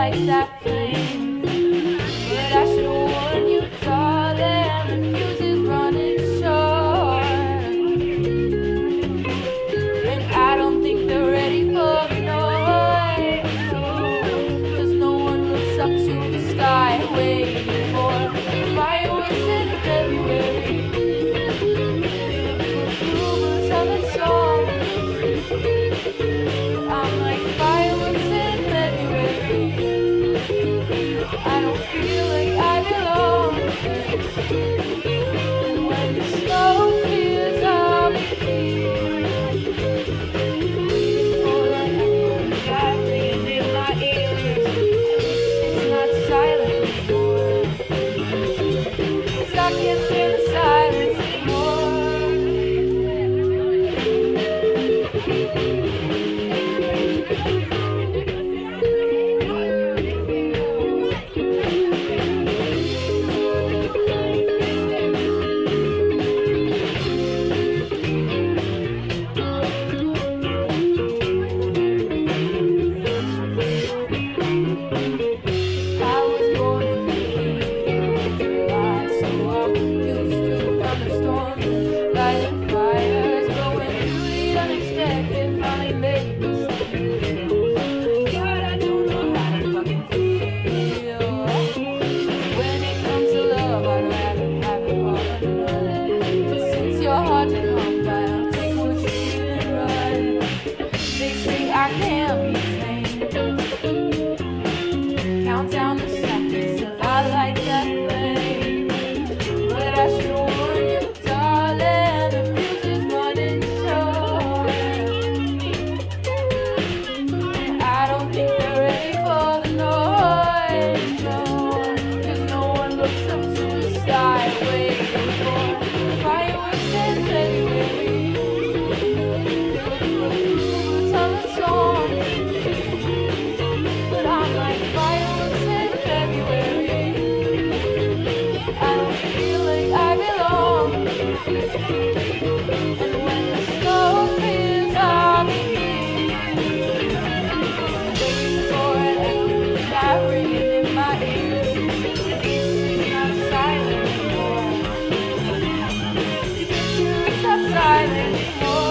like that flame. But I should warn you, darling, the fuse is running short. And I don't think they're ready for the noise, no. 'Cause no one looks up to the sky waiting for fireworks in February. I'm like fireworks in February. I don't feel like I belong. And when the snow clears, I'll be here. For that echo rattling in my ears. It's not silent anymore. 'Cause I can't stand the silence anymore. I can't be tamed. Count down the seconds till I light that flame. But I should warn you, darling, the fuse is running short. And I don't think they're ready for the noise, no. 'Cause no one looks up to the sky waiting for fireworks in February. But I'm like fireworks in February. I don't feel like I belong. And when the snow clears, I'll be here. Waiting for an echo that ringing in my ears. It's not silent anymore. It's not silent anymore.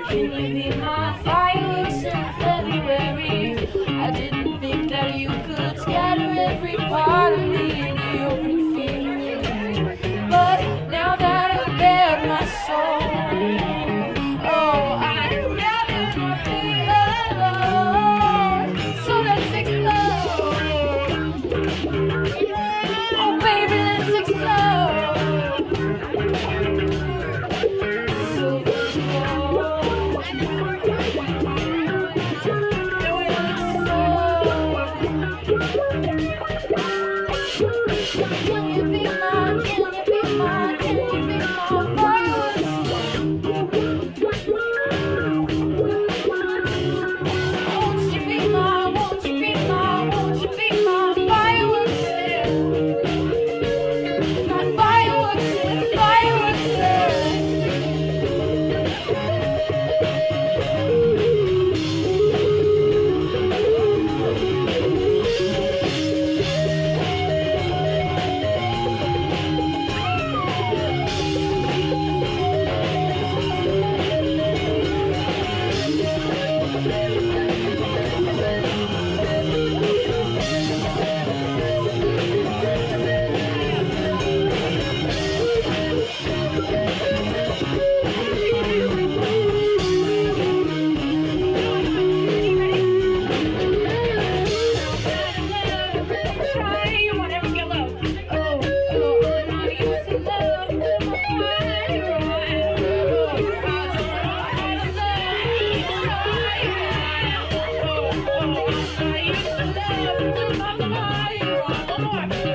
Can you be my fireworks in February? I didn't think that you could scatter every part of me in the open field. But now that I've bared my soul, oh, I'd rather not be alone. So let's explode. Oh, baby, let's explode. Can you be mine? Can you be mine? Can you be my fireworks? Won't you be mine? Won't you be mine? Won't you be my fireworks? My fireworks, fireworks.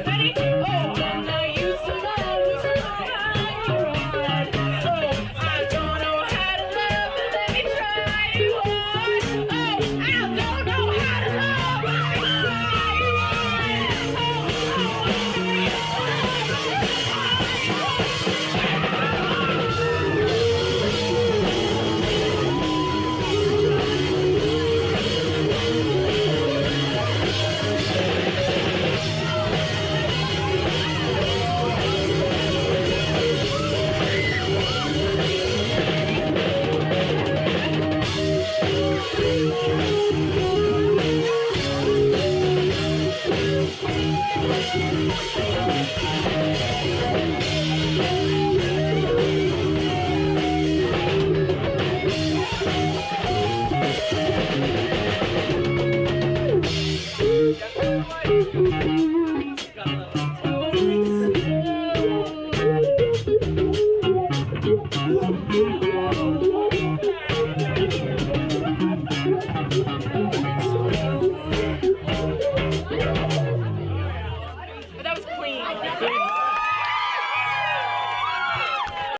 Ready? It's